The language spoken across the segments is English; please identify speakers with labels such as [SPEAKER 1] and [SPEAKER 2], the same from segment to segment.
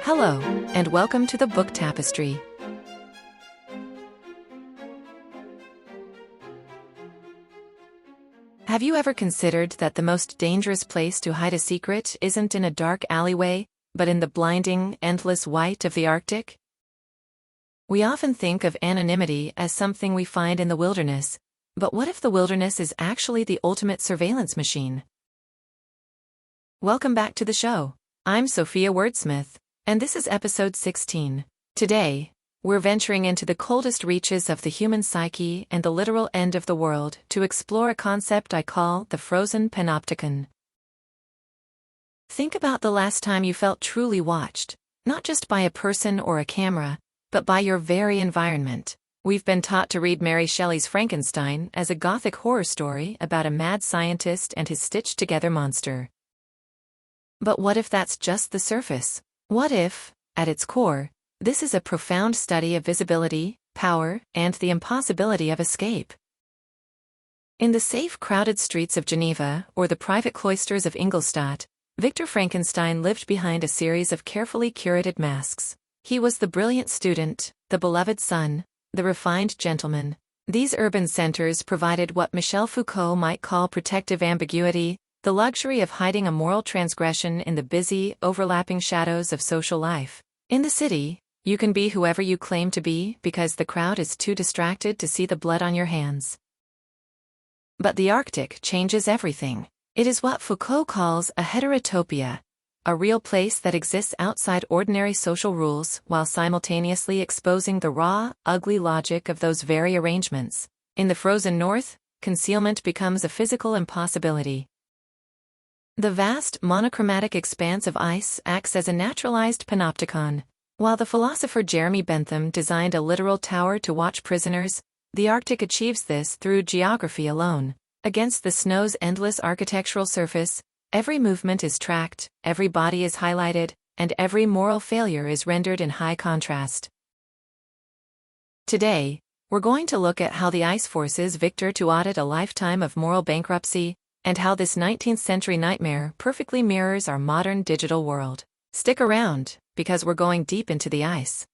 [SPEAKER 1] Hello, and welcome to the Book Tapestry. Have you ever considered that the most dangerous place to hide a secret isn't in a dark alleyway, but in the blinding, endless white of the Arctic? We often think of anonymity as something we find in the wilderness, but what if the wilderness is actually the ultimate surveillance machine? Welcome back to the show. I'm Sophia Wordsmith, and this is episode 16. Today, we're venturing into the coldest reaches of the human psyche and the literal end of the world to explore a concept I call the frozen Panopticon. Think about the last time you felt truly watched, not just by a person or a camera, but by your very environment. We've been taught to read Mary Shelley's Frankenstein as a gothic horror story about a mad scientist and his stitched-together monster. But what if that's just the surface? What if, at its core, this is a profound study of visibility, power, and the impossibility of escape? In the safe, crowded streets of Geneva or the private cloisters of Ingolstadt, Victor Frankenstein lived behind a series of carefully curated masks. He was the brilliant student, the beloved son, the refined gentleman. These urban centers provided what Michel Foucault might call protective ambiguity, the luxury of hiding a moral transgression in the busy, overlapping shadows of social life. In the city, you can be whoever you claim to be because the crowd is too distracted to see the blood on your hands. But the Arctic changes everything. It is what Foucault calls a heterotopia, a real place that exists outside ordinary social rules while simultaneously exposing the raw, ugly logic of those very arrangements. In the frozen north, concealment becomes a physical impossibility. The vast, monochromatic expanse of ice acts as a naturalized panopticon. While the philosopher Jeremy Bentham designed a literal tower to watch prisoners, the Arctic achieves this through geography alone. Against the snow's endless architectural surface, every movement is tracked, every body is highlighted, and every moral failure is rendered in high contrast. Today, we're going to look at how the ice forces Victor to audit a lifetime of moral bankruptcy, and how this 19th century nightmare perfectly mirrors our modern digital world. Stick around, because we're going deep into the ice.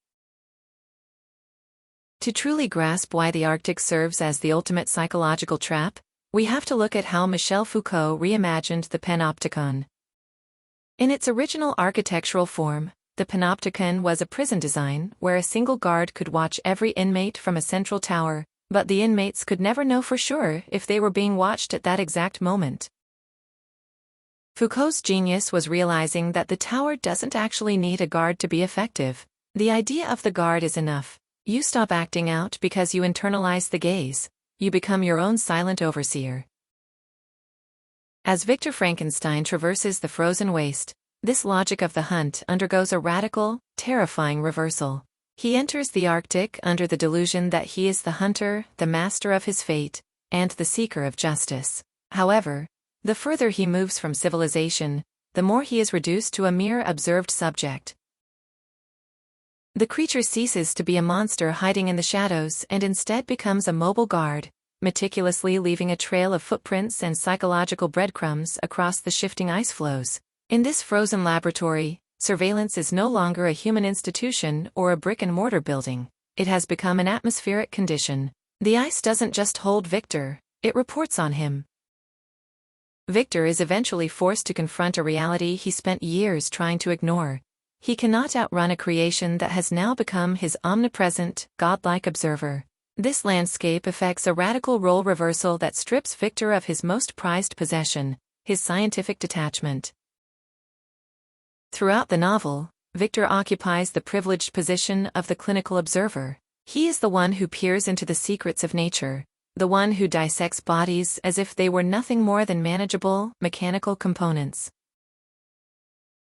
[SPEAKER 1] To truly grasp why the Arctic serves as the ultimate psychological trap, we have to look at how Michel Foucault reimagined the Panopticon. In its original architectural form, the Panopticon was a prison design where a single guard could watch every inmate from a central tower, but the inmates could never know for sure if they were being watched at that exact moment. Foucault's genius was realizing that the tower doesn't actually need a guard to be effective. The idea of the guard is enough. You stop acting out because you internalize the gaze. You become your own silent overseer. As Victor Frankenstein traverses the frozen waste, this logic of the hunt undergoes a radical, terrifying reversal. He enters the Arctic under the delusion that he is the hunter, the master of his fate, and the seeker of justice. However, the further he moves from civilization, the more he is reduced to a mere observed subject. The creature ceases to be a monster hiding in the shadows and instead becomes a mobile guard, meticulously leaving a trail of footprints and psychological breadcrumbs across the shifting ice floes. In this frozen laboratory, surveillance is no longer a human institution or a brick-and-mortar building. It has become an atmospheric condition. The ice doesn't just hold Victor, it reports on him. Victor is eventually forced to confront a reality he spent years trying to ignore. He cannot outrun a creation that has now become his omnipresent, godlike observer. This landscape effects a radical role reversal that strips Victor of his most prized possession, his scientific detachment. Throughout the novel, Victor occupies the privileged position of the clinical observer. He is the one who peers into the secrets of nature, the one who dissects bodies as if they were nothing more than manageable, mechanical components.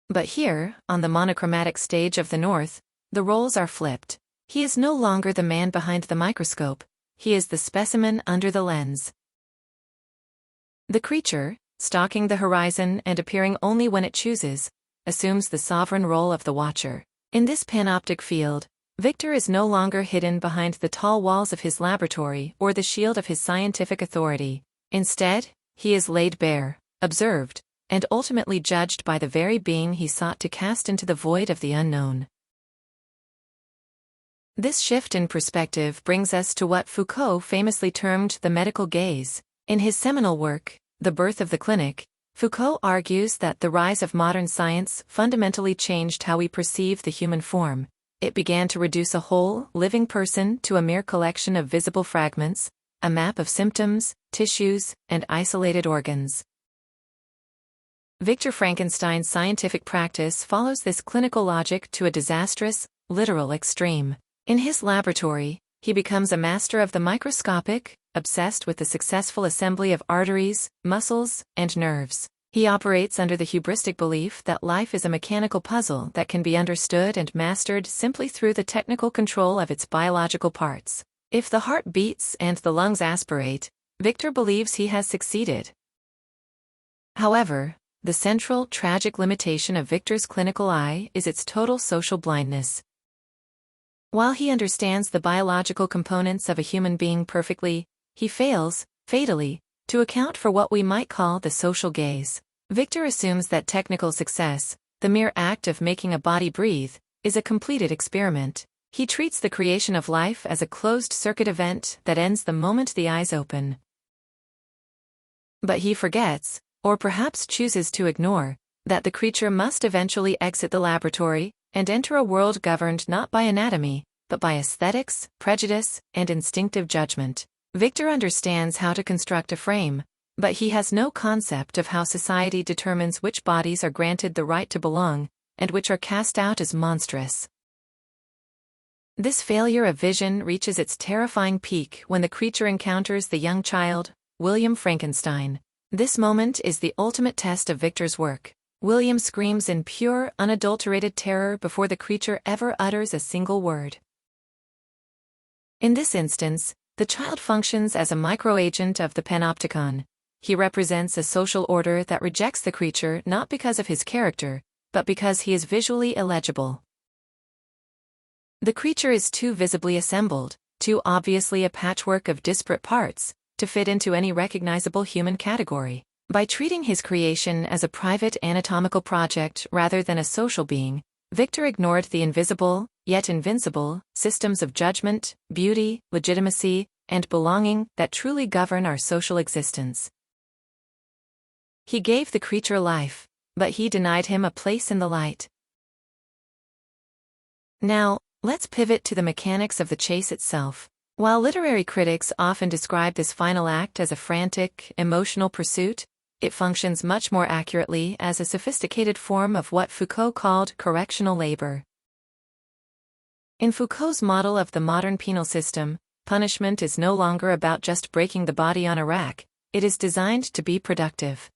[SPEAKER 1] But here, on the monochromatic stage of the North, the roles are flipped. He is no longer the man behind the microscope, he is the specimen under the lens. The creature, stalking the horizon and appearing only when it chooses, assumes the sovereign role of the watcher. In this panoptic field, Victor is no longer hidden behind the tall walls of his laboratory or the shield of his scientific authority. Instead, he is laid bare, observed, and ultimately judged by the very being he sought to cast into the void of the unknown. This shift in perspective brings us to what Foucault famously termed the medical gaze. In his seminal work, The Birth of the Clinic, Foucault argues that the rise of modern science fundamentally changed how we perceive the human form. It began to reduce a whole, living person to a mere collection of visible fragments, a map of symptoms, tissues, and isolated organs. Victor Frankenstein's scientific practice follows this clinical logic to a disastrous, literal extreme. In his laboratory, he becomes a master of the microscopic, obsessed with the successful assembly of arteries, muscles, and nerves. He operates under the hubristic belief that life is a mechanical puzzle that can be understood and mastered simply through the technical control of its biological parts. If the heart beats and the lungs aspirate, Victor believes he has succeeded. However, the central, tragic limitation of Victor's clinical eye is its total social blindness. While he understands the biological components of a human being perfectly, he fails, fatally, to account for what we might call the social gaze. Victor assumes that technical success, the mere act of making a body breathe, is a completed experiment. He treats the creation of life as a closed-circuit event that ends the moment the eyes open. But he forgets, or perhaps chooses to ignore, that the creature must eventually exit the laboratory and enter a world governed not by anatomy, but by aesthetics, prejudice, and instinctive judgment. Victor understands how to construct a frame, but he has no concept of how society determines which bodies are granted the right to belong, and which are cast out as monstrous. This failure of vision reaches its terrifying peak when the creature encounters the young child, William Frankenstein. This moment is the ultimate test of Victor's work. William screams in pure, unadulterated terror before the creature ever utters a single word. In this instance, the child functions as a microagent of the Panopticon. He represents a social order that rejects the creature not because of his character, but because he is visually illegible. The creature is too visibly assembled, too obviously a patchwork of disparate parts, to fit into any recognizable human category. By treating his creation as a private anatomical project rather than a social being, Victor ignored the invisible, yet invincible, systems of judgment, beauty, legitimacy, and belonging that truly govern our social existence. He gave the creature life, but he denied him a place in the light. Now, let's pivot to the mechanics of the chase itself. While literary critics often describe this final act as a frantic, emotional pursuit, it functions much more accurately as a sophisticated form of what Foucault called correctional labor. In Foucault's model of the modern penal system, punishment is no longer about just breaking the body on a rack, it is designed to be productive.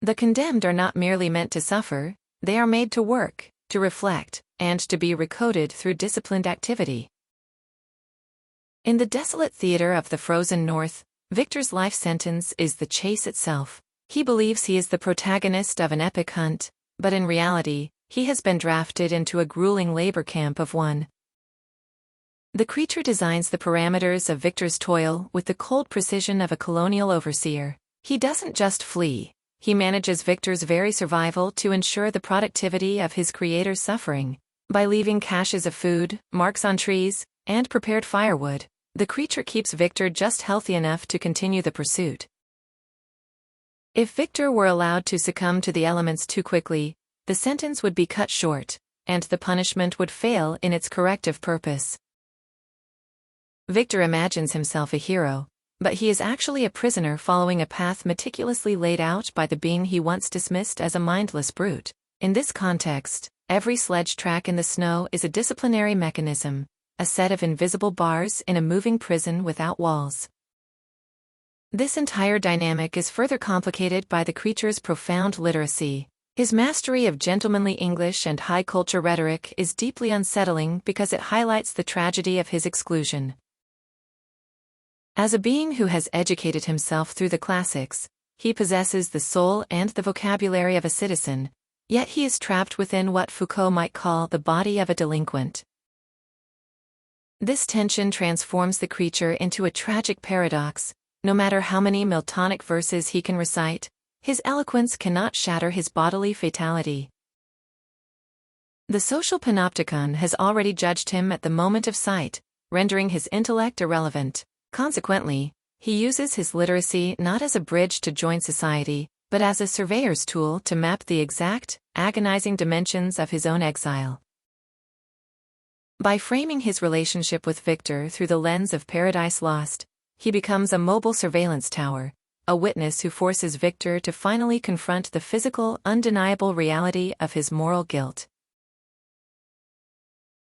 [SPEAKER 1] The condemned are not merely meant to suffer, they are made to work, to reflect, and to be recoded through disciplined activity. In the desolate theater of the frozen north, Victor's life sentence is the chase itself. He believes he is the protagonist of an epic hunt, but in reality, he has been drafted into a grueling labor camp of one. The creature designs the parameters of Victor's toil with the cold precision of a colonial overseer. He doesn't just flee, he manages Victor's very survival to ensure the productivity of his creator's suffering. By leaving caches of food, marks on trees, and prepared firewood, the creature keeps Victor just healthy enough to continue the pursuit. If Victor were allowed to succumb to the elements too quickly, the sentence would be cut short, and the punishment would fail in its corrective purpose. Victor imagines himself a hero, but he is actually a prisoner following a path meticulously laid out by the being he once dismissed as a mindless brute. In this context, every sledge track in the snow is a disciplinary mechanism, a set of invisible bars in a moving prison without walls. This entire dynamic is further complicated by the creature's profound literacy. His mastery of gentlemanly English and high culture rhetoric is deeply unsettling because it highlights the tragedy of his exclusion. As a being who has educated himself through the classics, he possesses the soul and the vocabulary of a citizen, yet he is trapped within what Foucault might call the body of a delinquent. This tension transforms the creature into a tragic paradox. No matter how many Miltonic verses he can recite, his eloquence cannot shatter his bodily fatality. The social panopticon has already judged him at the moment of sight, rendering his intellect irrelevant. Consequently, he uses his literacy not as a bridge to join society, but as a surveyor's tool to map the exact, agonizing dimensions of his own exile. By framing his relationship with Victor through the lens of Paradise Lost, he becomes a mobile surveillance tower, a witness who forces Victor to finally confront the physical, undeniable reality of his moral guilt.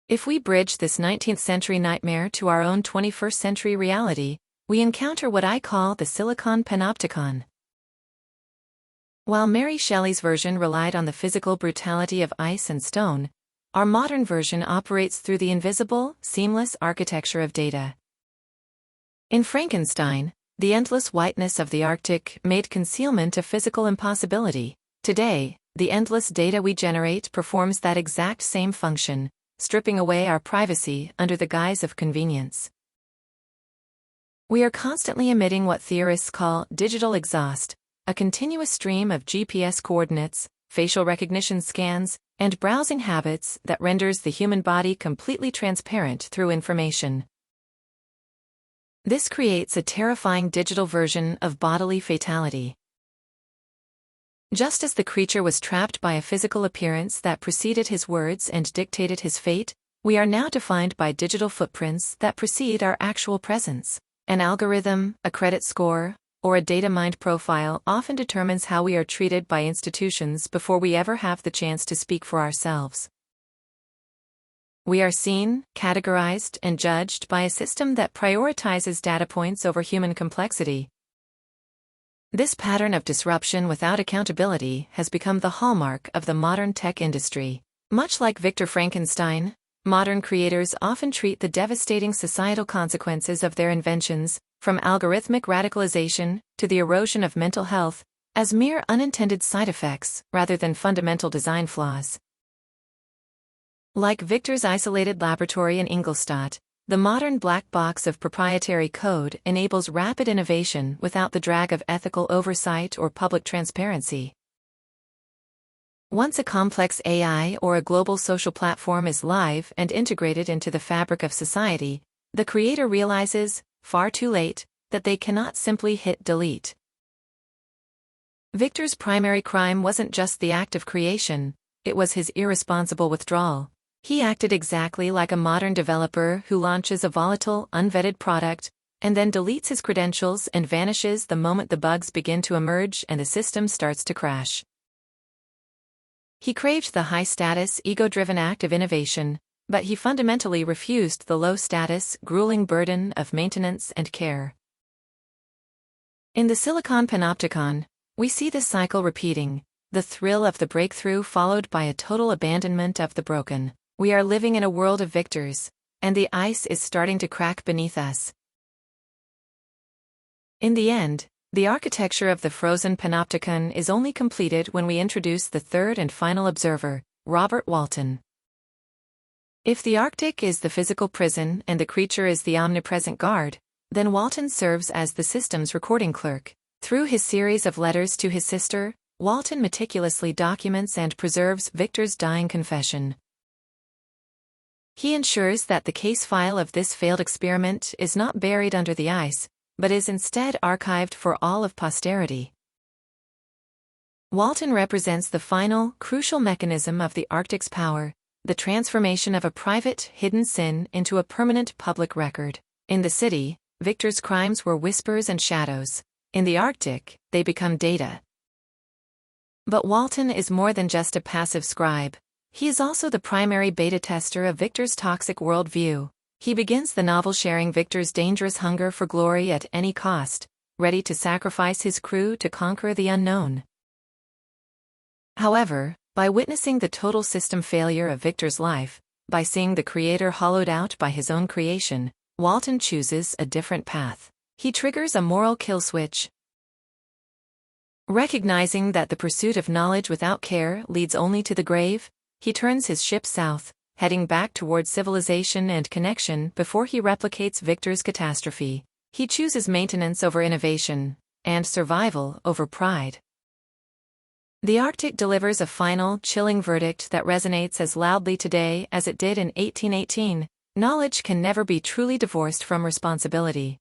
[SPEAKER 1] If we bridge this 19th-century nightmare to our own 21st-century reality, we encounter what I call the Silicon Panopticon. While Mary Shelley's version relied on the physical brutality of ice and stone, our modern version operates through the invisible, seamless architecture of data. In Frankenstein, the endless whiteness of the Arctic made concealment a physical impossibility. Today, the endless data we generate performs that exact same function, stripping away our privacy under the guise of convenience. We are constantly emitting what theorists call digital exhaust, a continuous stream of GPS coordinates, facial recognition scans, and browsing habits that renders the human body completely transparent through information. This creates a terrifying digital version of bodily fatality. Just as the creature was trapped by a physical appearance that preceded his words and dictated his fate, we are now defined by digital footprints that precede our actual presence. An algorithm, a credit score, or a data mined profile often determines how we are treated by institutions before we ever have the chance to speak for ourselves. We are seen, categorized, and judged by a system that prioritizes data points over human complexity. This pattern of disruption without accountability has become the hallmark of the modern tech industry. Much like Victor Frankenstein, modern creators often treat the devastating societal consequences of their inventions, from algorithmic radicalization to the erosion of mental health, as mere unintended side effects rather than fundamental design flaws. Like Victor's isolated laboratory in Ingolstadt, the modern black box of proprietary code enables rapid innovation without the drag of ethical oversight or public transparency. Once a complex AI or a global social platform is live and integrated into the fabric of society, the creator realizes, far too late, that they cannot simply hit delete. Victor's primary crime wasn't just the act of creation, it was his irresponsible withdrawal. He acted exactly like a modern developer who launches a volatile, unvetted product, and then deletes his credentials and vanishes the moment the bugs begin to emerge and the system starts to crash. He craved the high-status, ego-driven act of innovation, but he fundamentally refused the low-status, grueling burden of maintenance and care. In the Silicon Panopticon, we see this cycle repeating, the thrill of the breakthrough followed by a total abandonment of the broken. We are living in a world of victors, and the ice is starting to crack beneath us. In the end, the architecture of the frozen Panopticon is only completed when we introduce the third and final observer, Robert Walton. If the Arctic is the physical prison and the creature is the omnipresent guard, then Walton serves as the system's recording clerk. Through his series of letters to his sister, Walton meticulously documents and preserves Victor's dying confession. He ensures that the case file of this failed experiment is not buried under the ice, but is instead archived for all of posterity. Walton represents the final, crucial mechanism of the Arctic's power, the transformation of a private, hidden sin into a permanent public record. In the city, Victor's crimes were whispers and shadows. In the Arctic, they become data. But Walton is more than just a passive scribe. He is also the primary beta tester of Victor's toxic worldview. He begins the novel sharing Victor's dangerous hunger for glory at any cost, ready to sacrifice his crew to conquer the unknown. However, by witnessing the total system failure of Victor's life, by seeing the creator hollowed out by his own creation, Walton chooses a different path. He triggers a moral kill switch. Recognizing that the pursuit of knowledge without care leads only to the grave, he turns his ship south, heading back toward civilization and connection before he replicates Victor's catastrophe. He chooses maintenance over innovation, and survival over pride. The Arctic delivers a final, chilling verdict that resonates as loudly today as it did in 1818. Knowledge can never be truly divorced from responsibility.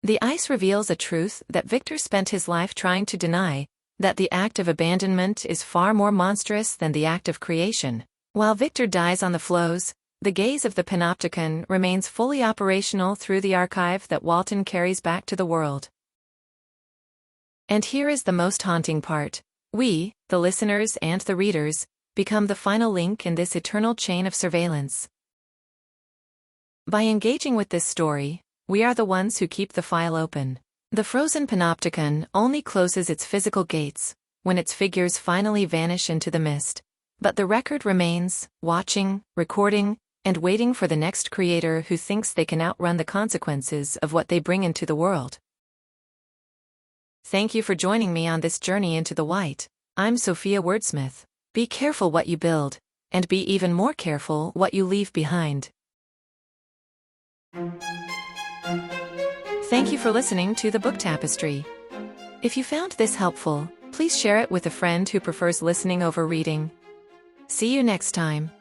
[SPEAKER 1] The ice reveals a truth that Victor spent his life trying to deny, that the act of abandonment is far more monstrous than the act of creation. While Victor dies on the floes, the gaze of the Panopticon remains fully operational through the archive that Walton carries back to the world. And here is the most haunting part. We, the listeners and the readers, become the final link in this eternal chain of surveillance. By engaging with this story, we are the ones who keep the file open. The frozen Panopticon only closes its physical gates when its figures finally vanish into the mist. But the record remains, watching, recording, and waiting for the next creator who thinks they can outrun the consequences of what they bring into the world. Thank you for joining me on this journey into the white. I'm Sophia Wordsmith. Be careful what you build, and be even more careful what you leave behind. Thank you for listening to The Book Tapestry. If you found this helpful, please share it with a friend who prefers listening over reading. See you next time.